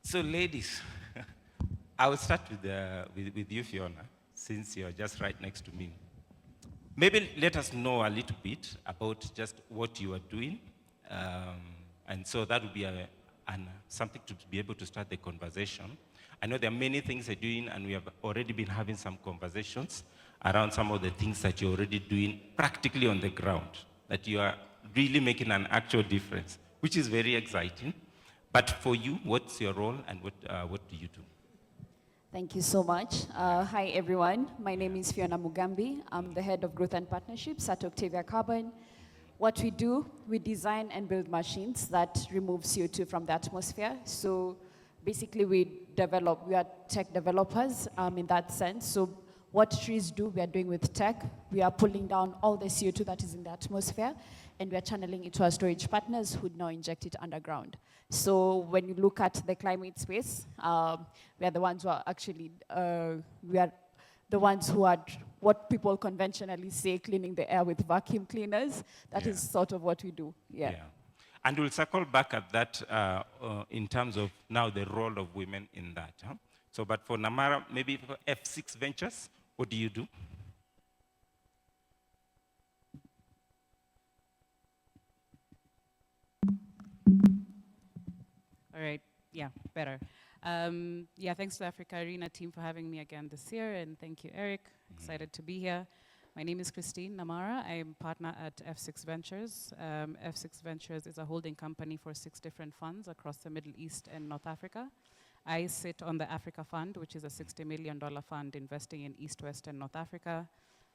So, ladies, I will start with you, Fiona, since you're just right next to me. Maybe let us know a little bit about just what you are doing. And so that would be something to be able to start the conversation. I know there are many things you're doing, and we have already been having some conversations around some of the things that you're already doing practically on the ground, that you are really making an actual difference, which is very exciting. But for you, what's your role and what do you do? Thank you so much. Hi, everyone. My name is Fiona Mugambi. I'm the head of growth and partnerships at Octavia Carbon. What we do, we design and build machines that remove CO2 from the atmosphere. So basically, we are tech developers in that sense. So what trees do, we are doing with tech. We are pulling down all the CO2 that is in the atmosphere, and we are channeling it to our storage partners who now inject it underground. So when you look at the climate space, we are the ones who are actually, we are the ones who are what people conventionally say, cleaning the air with vacuum cleaners. That is sort of what we do, yeah. And we'll circle back at that in terms of now the role of women in that. Huh? So, but for Namara, maybe for F6 Ventures, what do you do? All right, yeah, better. Yeah, thanks to the Africa Arena team for having me again this year, and thank you, Eric. Excited to be here. My name is Christine Namara. I am partner at F6 Ventures. F6 Ventures is a holding company for 6 different funds across the Middle East and North Africa. I sit on the Africa Fund, which is a $60 million fund investing in East, West, and North Africa.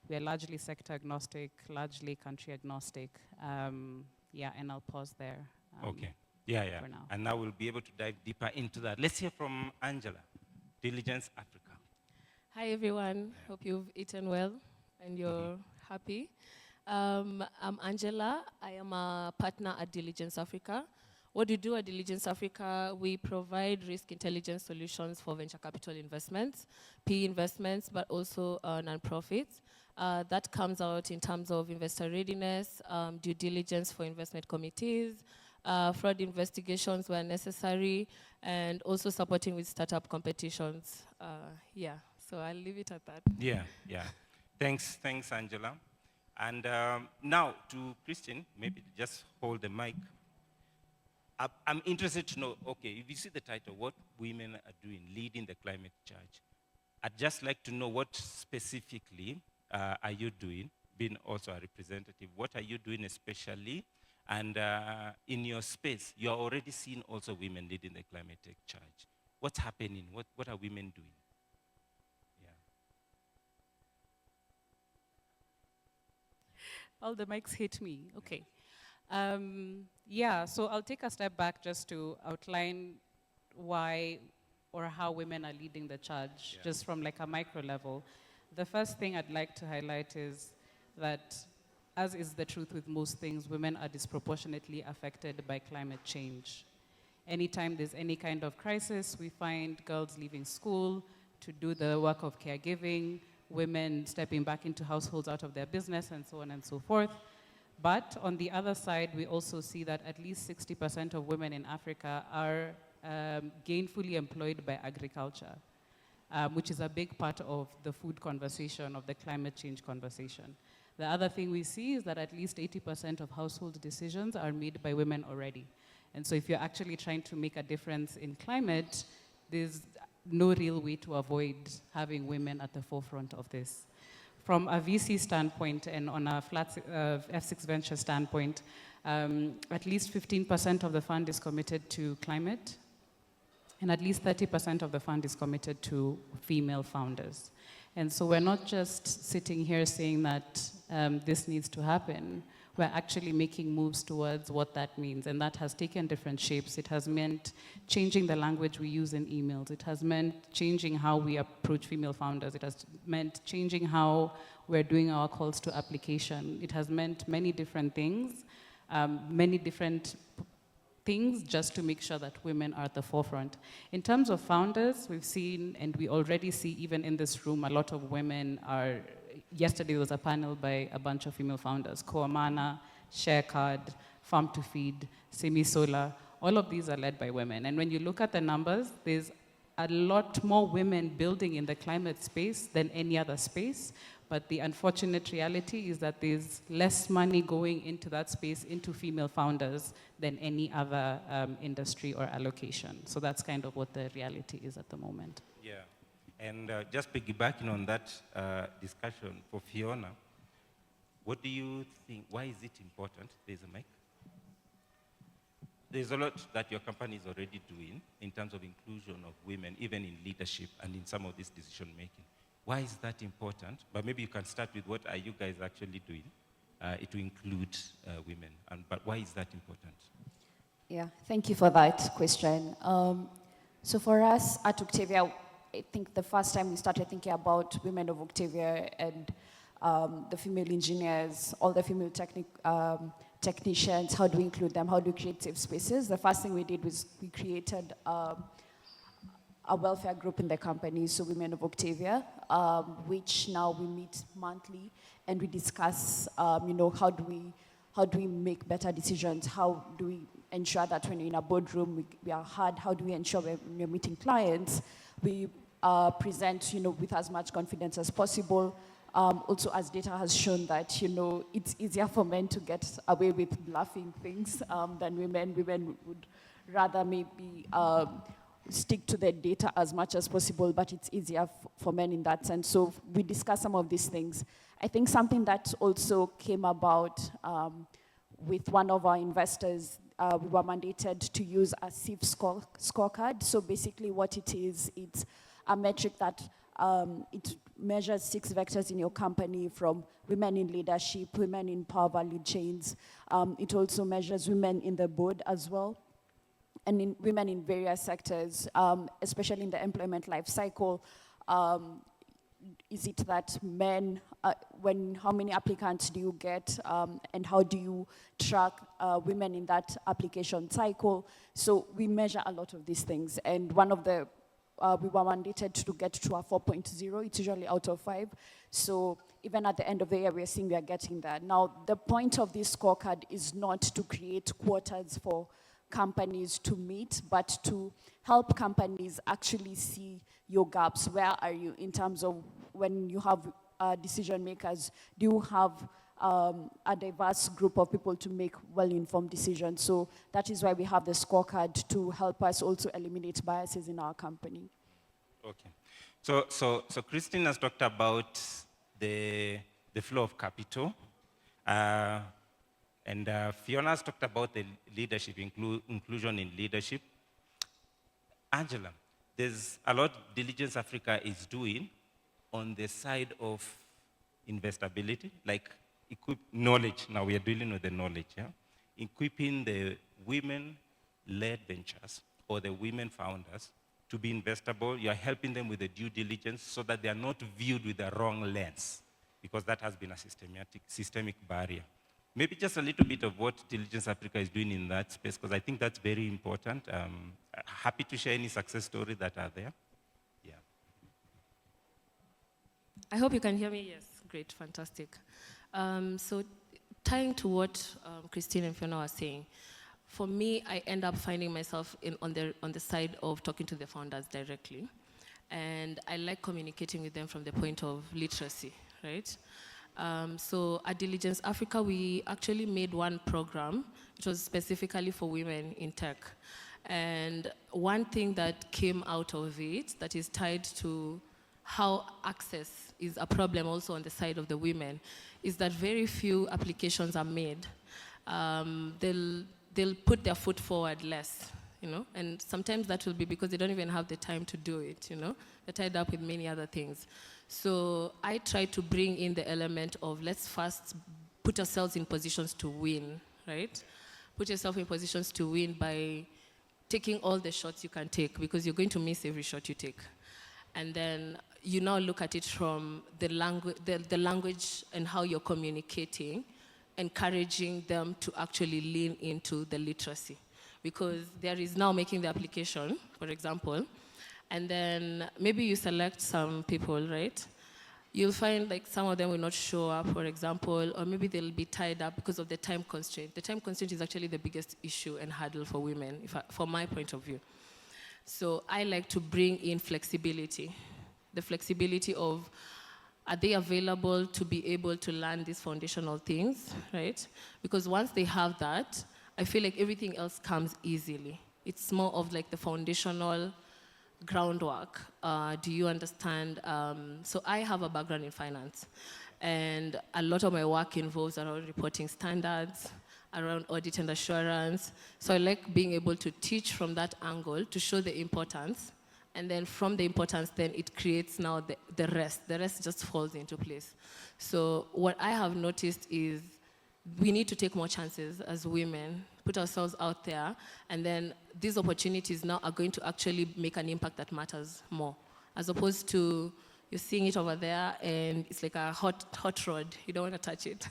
We are largely sector agnostic, largely country agnostic. Yeah, and I'll pause there. Okay. Yeah. For now. And now we'll be able to dive deeper into that. Let's hear from Angela, Diligence Africa. Hi, everyone. Hope you've eaten well and you're happy. I'm Angela. I am a partner at Diligence Africa. What we do at Diligence Africa, we provide risk intelligence solutions for venture capital investments, PE investments, but also nonprofits. That comes out in terms of investor readiness, due diligence for investment committees, fraud investigations where necessary, and also supporting with startup competitions. Yeah, so I'll leave it at that. Yeah. Thanks, Angela. And now to Christian, maybe just hold the mic. I'm interested to know, okay, if you see the title, what women are doing, leading the climate charge. I'd just like to know what specifically are you doing, being also a representative, what are you doing especially? And in your space, you're already seeing also women leading the climate tech charge. What's happening? What are women doing? All the mics hit me, okay. Yeah, so I'll take a step back just to outline why or how women are leading the charge, just from like a micro level. The first thing I'd like to highlight is that, as is the truth with most things, women are disproportionately affected by climate change. Anytime there's any kind of crisis, we find girls leaving school to do the work of caregiving, women stepping back into households out of their business, and so on and so forth. But on the other side, we also see that at least 60% of women in Africa are gainfully employed by agriculture, which is a big part of the food conversation, of the climate change conversation. The other thing we see is that at least 80% of household decisions are made by women already. And so if you're actually trying to make a difference in climate, there's no real way to avoid having women at the forefront of this. From a VC standpoint and on a flat F6 Venture standpoint, at least 15% of the fund is committed to climate, and at least 30% of the fund is committed to female founders. And so we're not just sitting here saying that this needs to happen. We're actually making moves towards what that means, and that has taken different shapes. It has meant changing the language we use in emails. It has meant changing how we approach female founders. It has meant changing how we're doing our calls to application. It has meant many different things, just to make sure that women are at the forefront. In terms of founders, we've seen, and we already see even in this room, a lot of women are. Yesterday there was a panel by a bunch of female founders, Koamana, Sharecard, Farm to Feed, Semi Solar. all of these are led by women. And when you look at the numbers, there's a lot more women building in the climate space than any other space. But the unfortunate reality is that there's less money going into that space, into female founders, than any other industry or allocation. So that's kind of what the reality is at the moment. Yeah, and just piggybacking on that discussion for Fiona, what do you think, why is it important? There's a mic. There's a lot that your company is already doing in terms of inclusion of women, even in leadership and in some of this decision making. Why is that important? But maybe you can start with what are you guys actually doing to include women, but why is that important? Yeah, thank you for that question. So for us at Octavia, I think the first time we started thinking about women of Octavia and the female engineers, all the female technicians, how do we include them, how do we create safe spaces? The first thing we did was we created a welfare group in the company, so Women of Octavia, which now we meet monthly and we discuss, how do we make better decisions? How do we ensure that when we're in a boardroom, we are heard? How do we ensure when we're meeting clients, we present, with as much confidence as possible? Also, as data has shown that, it's easier for men to get away with bluffing things than women. Women would rather maybe stick to their data as much as possible, but it's easier for men in that sense. So we discussed some of these things. I think something that also came about with one of our investors, we were mandated to use a SIF scorecard. So basically what it is, it's a metric that it measures 6 vectors in your company, from women in leadership, women in power value chains. It also measures women in the board as well, and in women in various sectors, especially in the employment life cycle. Is it that men, how many applicants do you get, and how do you track women in that application cycle? So we measure a lot of these things, and one of the, we were mandated to get to a 4.0, it's usually out of 5. So even at the end of the year, we're seeing we are getting there. Now, the point of this scorecard is not to create quotas for companies to meet, but to help companies actually see your gaps. Where are you in terms of when you have decision makers? Do you have a diverse group of people to make well-informed decisions? So that is why we have the scorecard, to help us also eliminate biases in our company. Okay. So Christine has talked about the flow of capital. And Fiona's talked about the leadership, inclusion in leadership. Angela, there's a lot Diligence Africa is doing on the side of investability, like equip knowledge. Now we are dealing with the knowledge, yeah? Equipping the women-led ventures or the women founders to be investable. You're helping them with the due diligence so that they are not viewed with the wrong lens, because that has been a systemic barrier. Maybe just a little bit of what Diligence Africa is doing in that space, because I think that's very important. Happy to share any success stories that are there. Yeah. I hope you can hear me. Yes, great, fantastic. So tying to what Christine and Fiona were saying, for me, I end up finding myself on the side of talking to the founders directly. And I like communicating with them from the point of literacy, right? So at Diligence Africa, we actually made one program. It was specifically for women in tech. And one thing that came out of it that is tied to how access is a problem also on the side of the women is that very few applications are made. They'll put their foot forward less, and sometimes that will be because they don't even have the time to do it, They're tied up with many other things. So I try to bring in the element of let's first put ourselves in positions to win, right? Put yourself in positions to win by taking all the shots you can take, because you're going to miss every shot you take. And then you now look at it from the language and how you're communicating, encouraging them to actually lean into the literacy. Because there is now making the application, for example, and then maybe you select some people, right? you'll find like some of them will not show up, for example, or maybe they'll be tied up because of the time constraint. The time constraint is actually the biggest issue and hurdle for women, from my point of view. So I like to bring in flexibility. The flexibility of, are they available to be able to learn these foundational things, right? Because once they have that, I feel like everything else comes easily. It's more of like the foundational groundwork. Do you understand? So I have a background in finance, and a lot of my work involves around reporting standards, around audit and assurance. So I like being able to teach from that angle to show the importance, and then from the importance, then it creates now the rest. The rest just falls into place. So what I have noticed is we need to take more chances as women, put ourselves out there, and then these opportunities now are going to actually make an impact that matters more, as opposed to you're seeing it over there and it's like a hot rod. You don't want to touch it.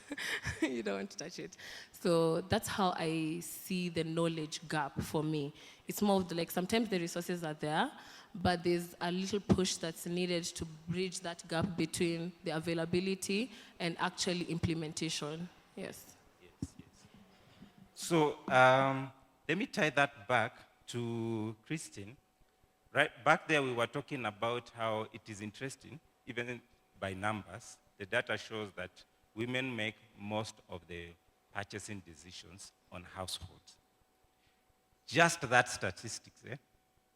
You don't want to touch it. So that's how I see the knowledge gap for me. It's more of like sometimes the resources are there, but there's a little push that's needed to bridge that gap between the availability and actually implementation. Yes. So let me tie that back to Christine. Right back there, we were talking about how it is interesting, even by numbers. The data shows that women make most of the purchasing decisions on households. Just that statistics,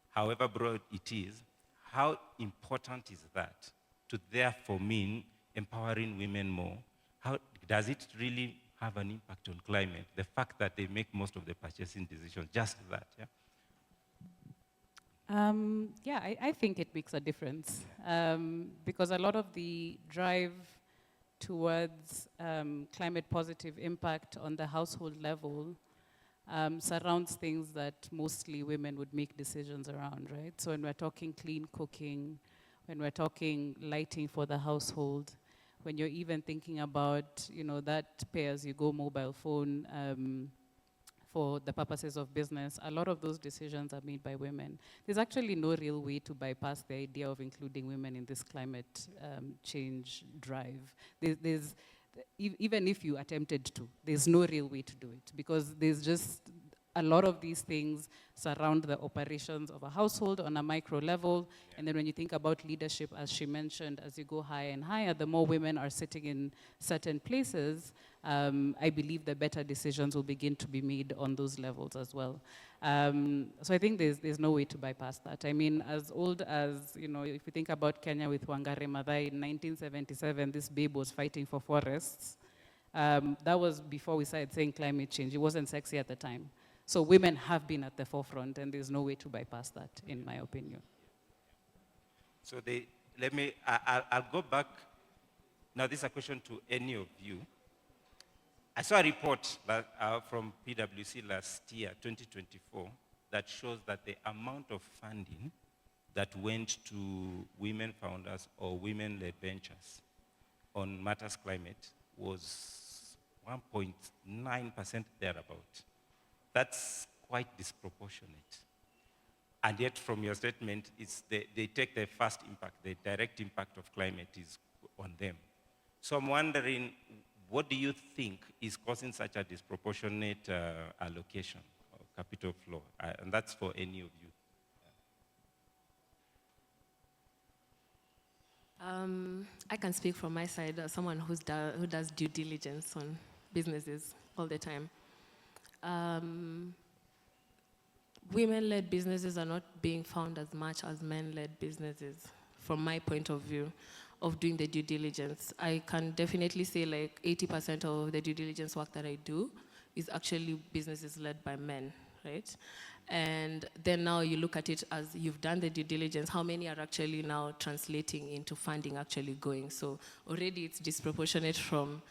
however broad it is, how important is that to therefore mean empowering women more? How does it really have an impact on climate? The fact that they make most of the purchasing decisions, just that, yeah? I think it makes a difference because a lot of the drive towards climate positive impact on the household level surrounds things that mostly women would make decisions around, right? So when we're talking clean cooking, when we're talking lighting for the household, when you're even thinking about, that pay-as-you-go mobile phone for the purposes of business, a lot of those decisions are made by women. There's actually no real way to bypass the idea of including women in this climate change drive. Even if you attempted to, there's no real way to do it because there's just a lot of these things surround the operations of a household on a micro level. Yeah. And then when you think about leadership, as she mentioned, as you go higher and higher, the more women are sitting in certain places, I believe the better decisions will begin to be made on those levels as well. So I think there's no way to bypass that. I mean, as old as, if you think about Kenya with Wangari Maathai in 1977, this babe was fighting for forests. That was before we started saying climate change. It wasn't sexy at the time. So women have been at the forefront, and there's no way to bypass that, in my opinion. So I'll go back. Now, this is a question to any of you. I saw a report from PwC last year, 2024, that shows that the amount of funding that went to women founders or women-led ventures on matters climate was 1.9% thereabout. That's quite disproportionate. And yet, from your statement, they take the first impact, the direct impact of climate is on them. So I'm wondering, what do you think is causing such a disproportionate allocation of capital flow? And that's for any of you. I can speak from my side as someone who does due diligence on businesses all the time. Women-led businesses are not being found as much as men-led businesses, from my point of view of doing the due diligence. I can definitely say like 80% of the due diligence work that I do is actually businesses led by men, right? And then now you look at it as you've done the due diligence, how many are actually now translating into funding actually going? So already it's disproportionate from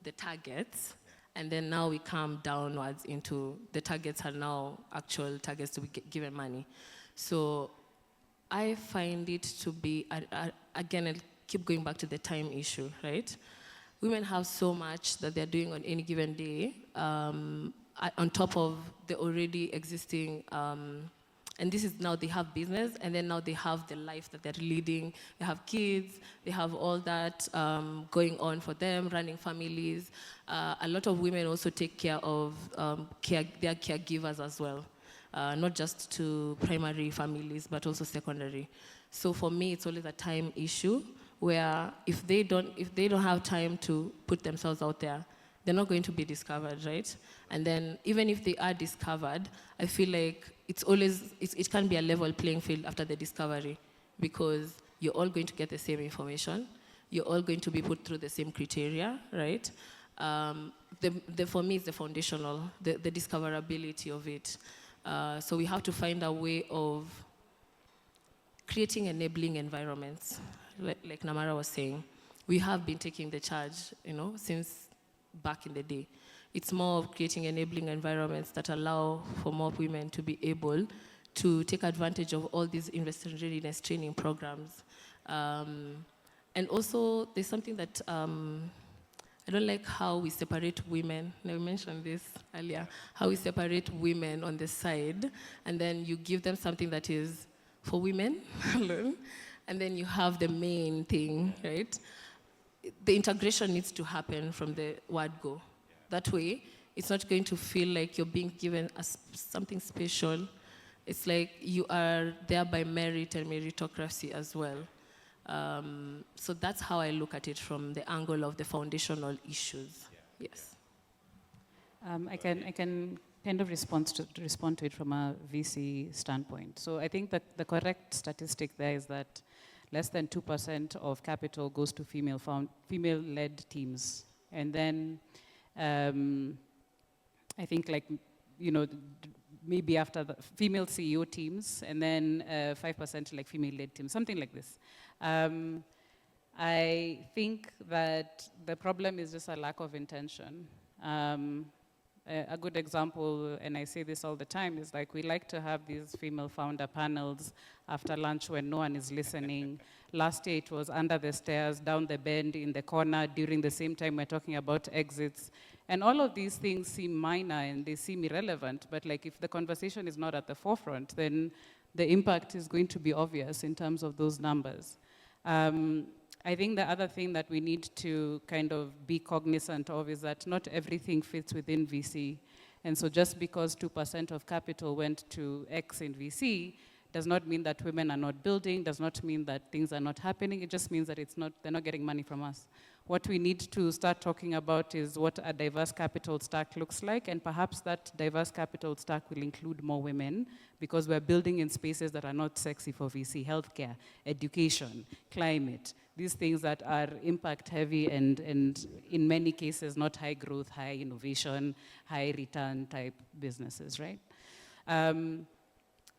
the targets. And then now we come downwards into the targets are now actual targets to be given money. So I find it to be, again, I'll keep going back to the time issue, right? Women have so much that they're doing on any given day on top of the already existing And this is now they have business, and then now they have the life that they're leading. They have kids, they have all that going on for them, running families. A lot of women also take care of their caregivers as well, not just to primary families, but also secondary. So for me, it's always a time issue where if they don't have time to put themselves out there, they're not going to be discovered, right? And then even if they are discovered, I feel like it can be a level playing field after the discovery, because you're all going to get the same information. You're all going to be put through the same criteria, right? For me, it's the foundational, the discoverability of it. So we have to find a way of creating enabling environments, like Namara was saying. We have been taking the charge, since back in the day. It's more of creating enabling environments that allow for more women to be able to take advantage of all these investor readiness training programs. And also, there's something that I don't like how we separate women. I mentioned this earlier, how we separate women on the side, and then you give them something that is for women alone, and then you have the main thing, right? The integration needs to happen from the word go. That way, it's not going to feel like you're being given something special. It's like you are there by merit and meritocracy as well. So that's how I look at it from the angle of the foundational issues. Yes. I can kind of respond to it from a VC standpoint. So I think that the correct statistic there is that less than 2% of capital goes to female-led teams. And then I think maybe after the female CEO teams, and then 5% like female-led teams, something like this. I think that the problem is just a lack of intention. A good example, and I say this all the time, is like we like to have these female founder panels after lunch when no one is listening. Last year it was under the stairs, down the bend, in the corner, during the same time we're talking about exits. And all of these things seem minor and they seem irrelevant, but like if the conversation is not at the forefront, then the impact is going to be obvious in terms of those numbers. I think the other thing that we need to kind of be cognizant of is that not everything fits within VC. And so just because 2% of capital went to X in VC does not mean that women are not building, does not mean that things are not happening. It just means that they're not getting money from us. What we need to start talking about is what a diverse capital stack looks like, and perhaps that diverse capital stack will include more women, because we're building in spaces that are not sexy for VC: healthcare, education, climate, these things that are impact heavy and in many cases not high growth, high innovation, high return type businesses, right?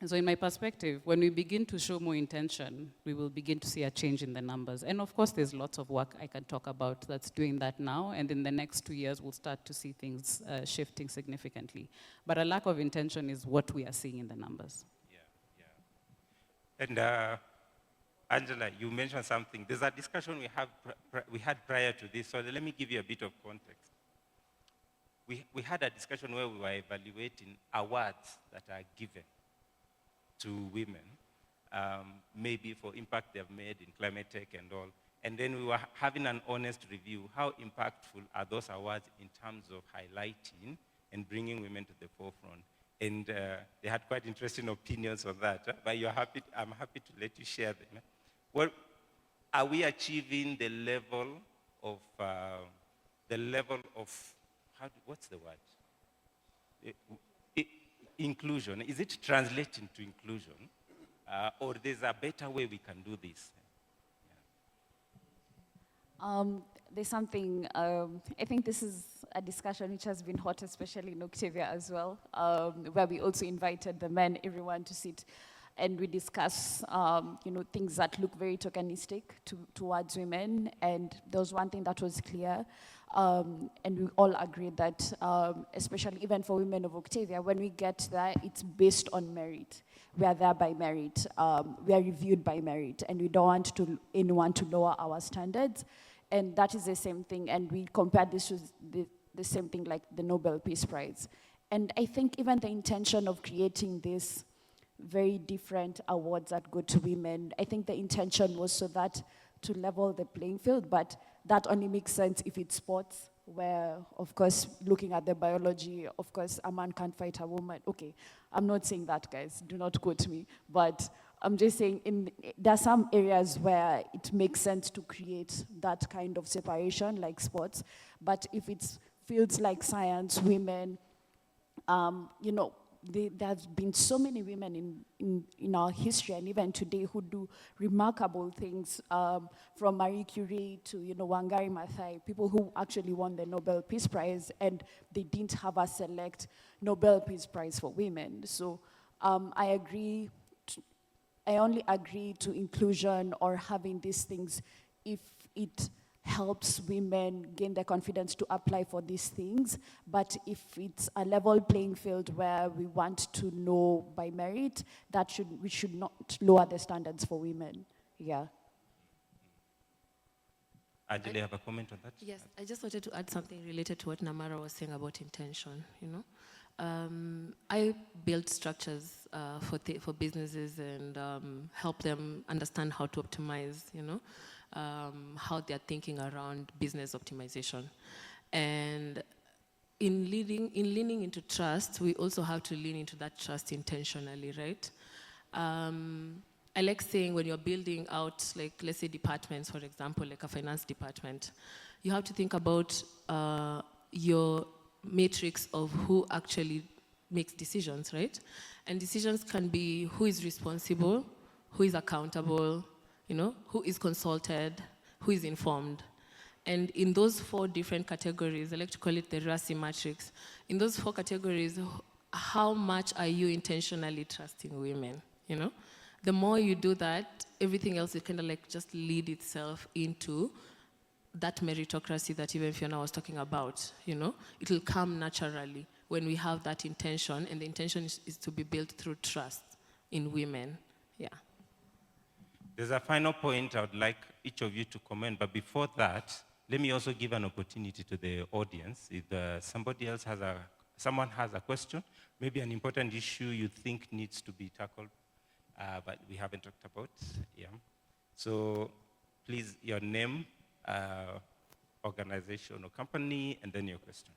So in my perspective, when we begin to show more intention, we will begin to see a change in the numbers. And of course, there's lots of work I can talk about that's doing that now, and in the next 2 years, we'll start to see things shifting significantly. But a lack of intention is what we are seeing in the numbers. Yeah. And Angela, you mentioned something. There's a discussion we had prior to this, so let me give you a bit of context. We had a discussion where we were evaluating awards that are given to women, maybe for impact they've made in climate tech and all. And then we were having an honest review. How impactful are those awards in terms of highlighting and bringing women to the forefront? And they had quite interesting opinions on that. But I'm happy to let you share them. Well, are we achieving the level of what's the word? Inclusion. Is it translating to inclusion? Or there's a better way we can do this? There's something, I think this is a discussion which has been hot, especially in Octavia as well, where we also invited the men, everyone to sit, and we discuss, things that look very tokenistic towards women. And there was one thing that was clear, and we all agreed that, especially even for women of Octavia, when we get there, it's based on merit. We are there by merit. We are reviewed by merit, and we don't want anyone to lower our standards. And that is the same thing, and we compared this to the same thing like the Nobel Peace Prize. And I think even the intention of creating this very different awards that go to women. I think the intention was so that to level the playing field, but that only makes sense if it's sports, where, of course, looking at the biology, of course, a man can't fight a woman. Okay, I'm not saying that, guys, do not quote me, but I'm just saying there are some areas where it makes sense to create that kind of separation, like sports, but if it's fields like science, women, you know, there's been so many women in our history and even today who do remarkable things, from Marie Curie to, you know, Wangari Maathai, people who actually won the Nobel Peace Prize, and they didn't have a select Nobel Peace Prize for women. So I only agree to inclusion or having these things if it helps women gain their confidence to apply for these things. But if it's a level playing field where we want to know by merit, we should not lower the standards for women. Yeah. Angela, you have a comment on that? Yes, I just wanted to add something related to what Namara was saying about intention, you know. I build structures for businesses and help them understand how to optimize, you know, how they're thinking around business optimization. And in leaning into trust, we also have to lean into that trust intentionally, right? I like saying when you're building out, like, let's say departments, for example, like a finance department, you have to think about your matrix of who actually makes decisions, right? And decisions can be who is responsible, who is accountable, you know, who is consulted, who is informed. And in those 4 different categories, I like to call it the RASI matrix. In those 4 categories, how much are you intentionally trusting women, you know? The more you do that, everything else will kind of like just lead itself into that meritocracy that even Fiona was talking about, you know? It will come naturally when we have that intention, and the intention is to be built through trust in women, yeah. There's a final point I would like each of you to comment, but before that, let me also give an opportunity to the audience. If someone has a question, maybe an important issue you think needs to be tackled, but we haven't talked about, yeah. So please, your name, organization or company, and then your question.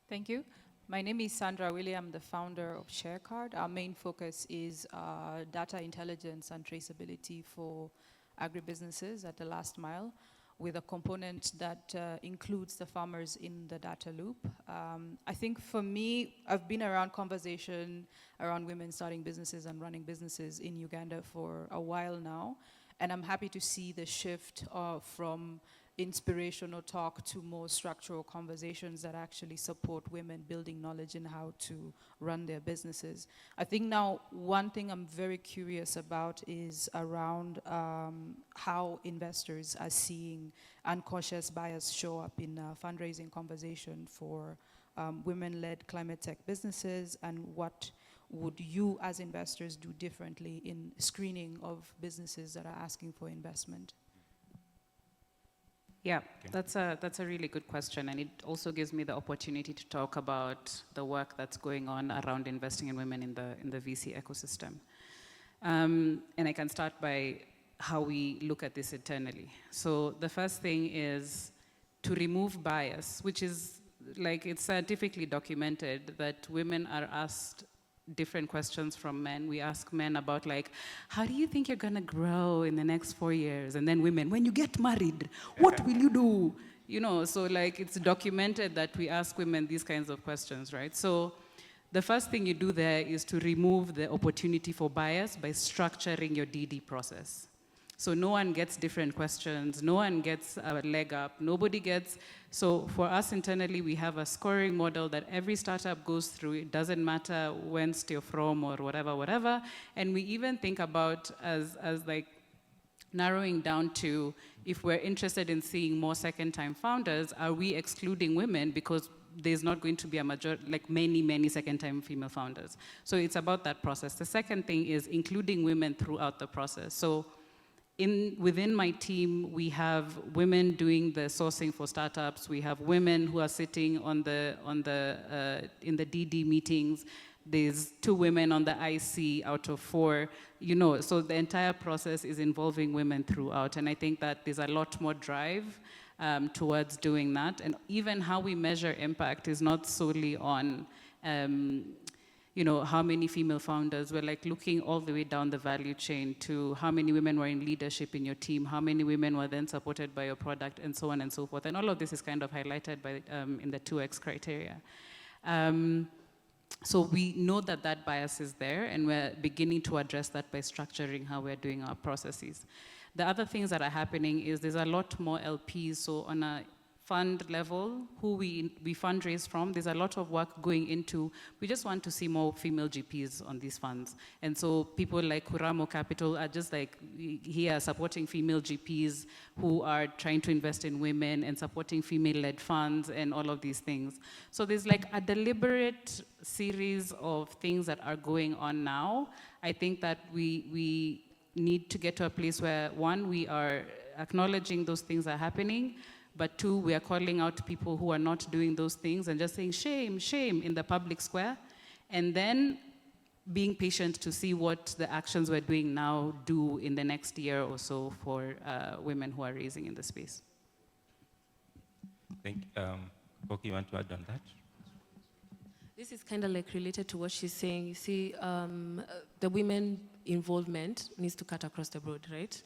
Thank you. My name is Sandra William, the founder of ShareCard. Our main focus is data intelligence and traceability for agribusinesses at the last mile, with a component that includes the farmers in the data loop. I think for me, I've been around conversation around women starting businesses and running businesses in Uganda for a while now, and I'm happy to see the shift from inspirational talk to more structural conversations that actually support women building knowledge in how to run their businesses. I think now one thing I'm very curious about is around how investors are seeing unconscious bias show up in fundraising conversation for women-led climate tech businesses, and what would you as investors do differently in screening of businesses that are asking for investment? Yeah, that's a really good question, and it also gives me the opportunity to talk about the work that's going on around investing in women in the VC ecosystem. And I can start by how we look at this internally. So the first thing is to remove bias, which is like, it's scientifically documented that women are asked different questions from men. We ask men about, like, how do you think you're gonna grow in the next 4 years? And then women, when you get married, what will you do? You know, so like, it's documented that we ask women these kinds of questions, right? So the first thing you do there is to remove the opportunity for bias by structuring your DD process. So no one gets different questions, no one gets a leg up, nobody gets, so for us internally, we have a scoring model that every startup goes through. It doesn't matter whence you're from or whatever. And we even think about as like narrowing down to, if we're interested in seeing more second-time founders, are we excluding women because there's not going to be many second-time female founders? So it's about that process. The second thing is including women throughout the process. So within my team, we have women doing the sourcing for startups. We have women who are sitting in the DD meetings. There's 2 women on the IC out of 4. So the entire process is involving women throughout. And I think that there's a lot more drive towards doing that. And even how we measure impact is not solely on how many female founders. We're like looking all the way down the value chain to how many women were in leadership in your team, how many women were then supported by your product, and so on and so forth. And all of this is kind of highlighted by in the 2X criteria. So we know that bias is there, and we're beginning to address that by structuring how we're doing our processes. The other things that are happening is there's a lot more LPs. So on a fund level, who we fundraise from, there's a lot of work going into, we just want to see more female GPs on these funds. And so people like Kuramo Capital are just like here supporting female GPs who are trying to invest in women and supporting female-led funds and all of these things. So there's like a deliberate series of things that are going on now. I think that we need to get to a place where, 1, we are acknowledging those things are happening, but 2, we are calling out people who are not doing those things and just saying shame, shame in the public square, and then being patient to see what the actions we're doing now do in the next year or so for women who are raising in the space. Thank you. Boki, you want to add on that? This is kind of like related to what she's saying. You see, the women involvement needs to cut across the board, right?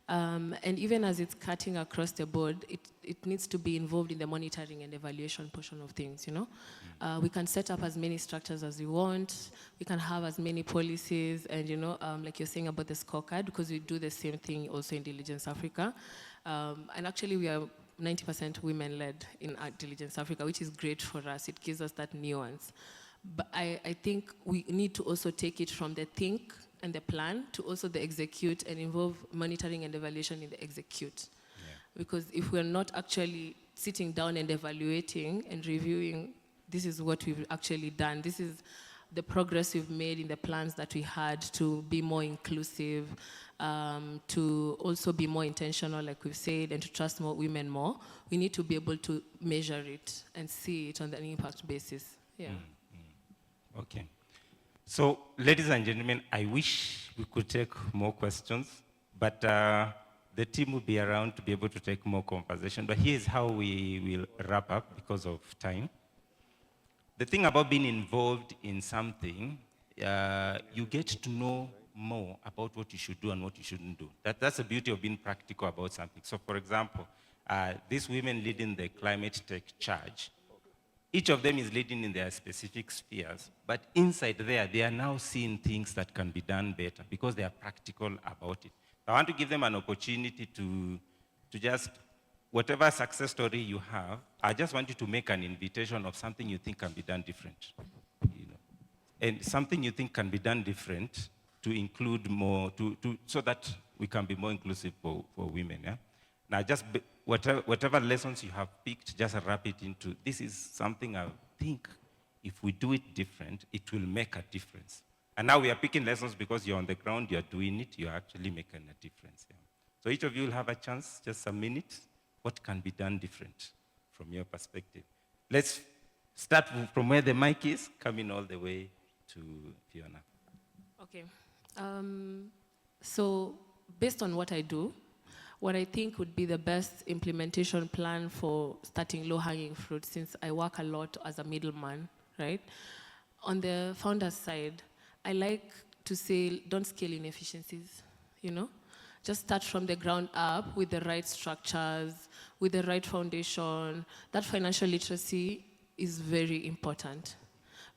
And even as it's cutting across the board, it needs to be involved in the monitoring and evaluation portion of things, We can set up as many structures as we want. We can have as many policies and, like you're saying about the scorecard, because we do the same thing also in Diligence Africa. And actually we are 90% women-led in Diligence Africa, which is great for us. It gives us that nuance. But I think we need to also take it from the think and the plan to also the execute and involve monitoring and evaluation in the execute. Yeah. Because if we're not actually sitting down and evaluating and reviewing, this is what we've actually done. This is the progress we've made in the plans that we had to be more inclusive, to also be more intentional, like we've said, and to trust more women more. We need to be able to measure it and see it on an impact basis. Yeah. Okay. So, ladies and gentlemen, I wish we could take more questions, but the team will be around to be able to take more conversation. But here's how we will wrap up because of time. The thing about being involved in something, you get to know more about what you should do and what you shouldn't do. That's the beauty of being practical about something. So, for example, these women leading the climate tech charge, each of them is leading in their specific spheres, but inside there, they are now seeing things that can be done better because they are practical about it. I want to give them an opportunity to just, whatever success story you have, I just want you to make an invitation of something you think can be done different. And something you think can be done different to include more, so that we can be more inclusive for women. Yeah? Now, just whatever lessons you have picked, just wrap it into, this is something I think if we do it different, it will make a difference. And now we are picking lessons because you're on the ground, you're doing it, you're actually making a difference. Yeah. So each of you will have a chance, just a minute, what can be done different from your perspective. Let's start from where the mic is, coming all the way to Fiona. Okay. So based on what I do, what I think would be the best implementation plan for starting low-hanging fruit, since I work a lot as a middleman, right? On the founder's side, I like to say, don't scale inefficiencies, Just start from the ground up with the right structures, with the right foundation. That financial literacy is very important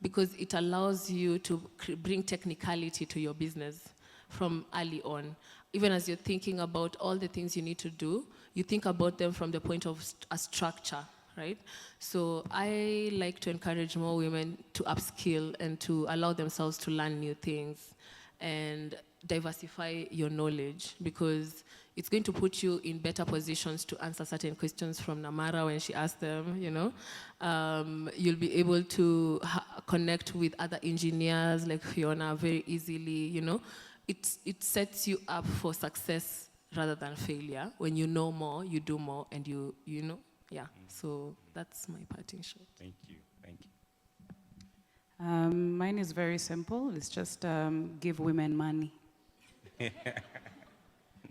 because it allows you to bring technicality to your business from early on. Even as you're thinking about all the things you need to do, you think about them from the point of a structure, right? So I like to encourage more women to upskill and to allow themselves to learn new things and diversify your knowledge, because it's going to put you in better positions to answer certain questions from Namara when she asks them, You'll be able to connect with other engineers like Fiona very easily, It sets you up for success rather than failure. When you know more, you do more, and you know, yeah. So that's my part in short. Thank you. Thank you. Mine is very simple. It's just give women money.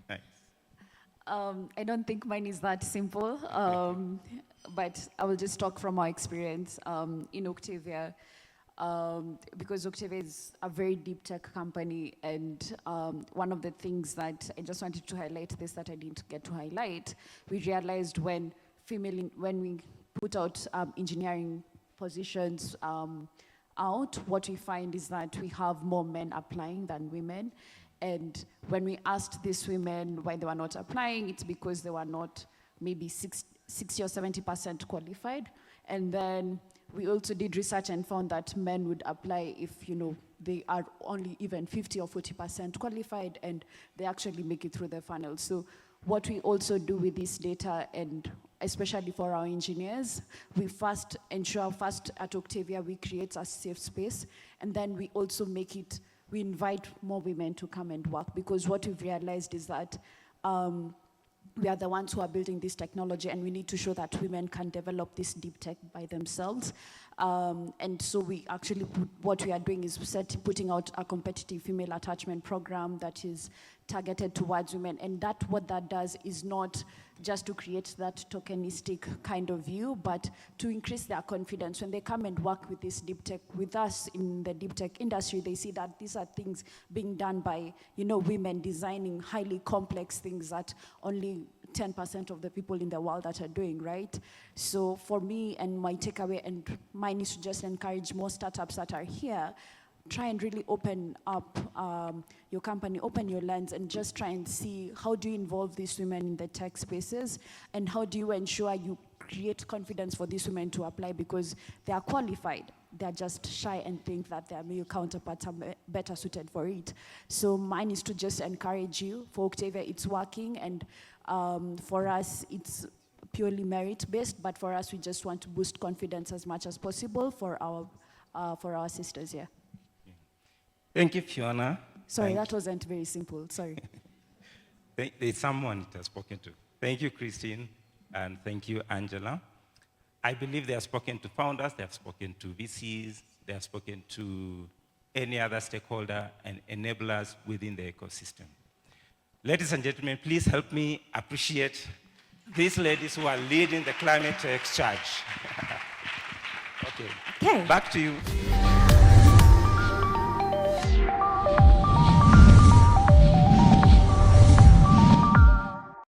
Nice. I don't think mine is that simple, but I will just talk from our experience in Octavia, because Octavia is a very deep tech company, and one of the things that I just wanted to highlight this that I didn't get to highlight, we realized when we put out engineering positions out, what we find is that we have more men applying than women. And when we asked these women why they were not applying, it's because they were not maybe 60 or 70% qualified. And then we also did research and found that men would apply if, they are only even 50 or 40% qualified, and they actually make it through the funnel. So what we also do with this data, and especially for our engineers, we first ensure at Octavia we create a safe space, and then we also we invite more women to come and work, because what we've realized is that we are the ones who are building this technology, and we need to show that women can develop this deep tech by themselves. And so we actually, what we are doing is putting out a competitive female attachment program that is targeted towards women. And what that does is not just to create that tokenistic kind of view, but to increase their confidence. When they come and work with this deep tech, with us in the deep tech industry, they see that these are things being done by, women designing highly complex things that only 10% of the people in the world that are doing, right? So for me, and my takeaway, and mine is to just encourage more startups that are here, try and really open up your company, open your lens, and just try and see how do you involve these women in the tech spaces, and how do you ensure you create confidence for these women to apply, because they are qualified. They're just shy and think that their male counterparts are better suited for it. So mine is to just encourage you. For Octavia, it's working, and for us, it's purely merit-based, but for us, we just want to boost confidence as much as possible for our sisters here. Thank you, Fiona. Sorry, that wasn't very simple. Sorry. There's someone it has spoken to. Thank you, Christine, and thank you, Angela. I believe they have spoken to founders, they have spoken to VCs, they have spoken to any other stakeholder and enablers within the ecosystem. Ladies and gentlemen, please help me appreciate these ladies who are leading the climate tech charge. Okay, back to you.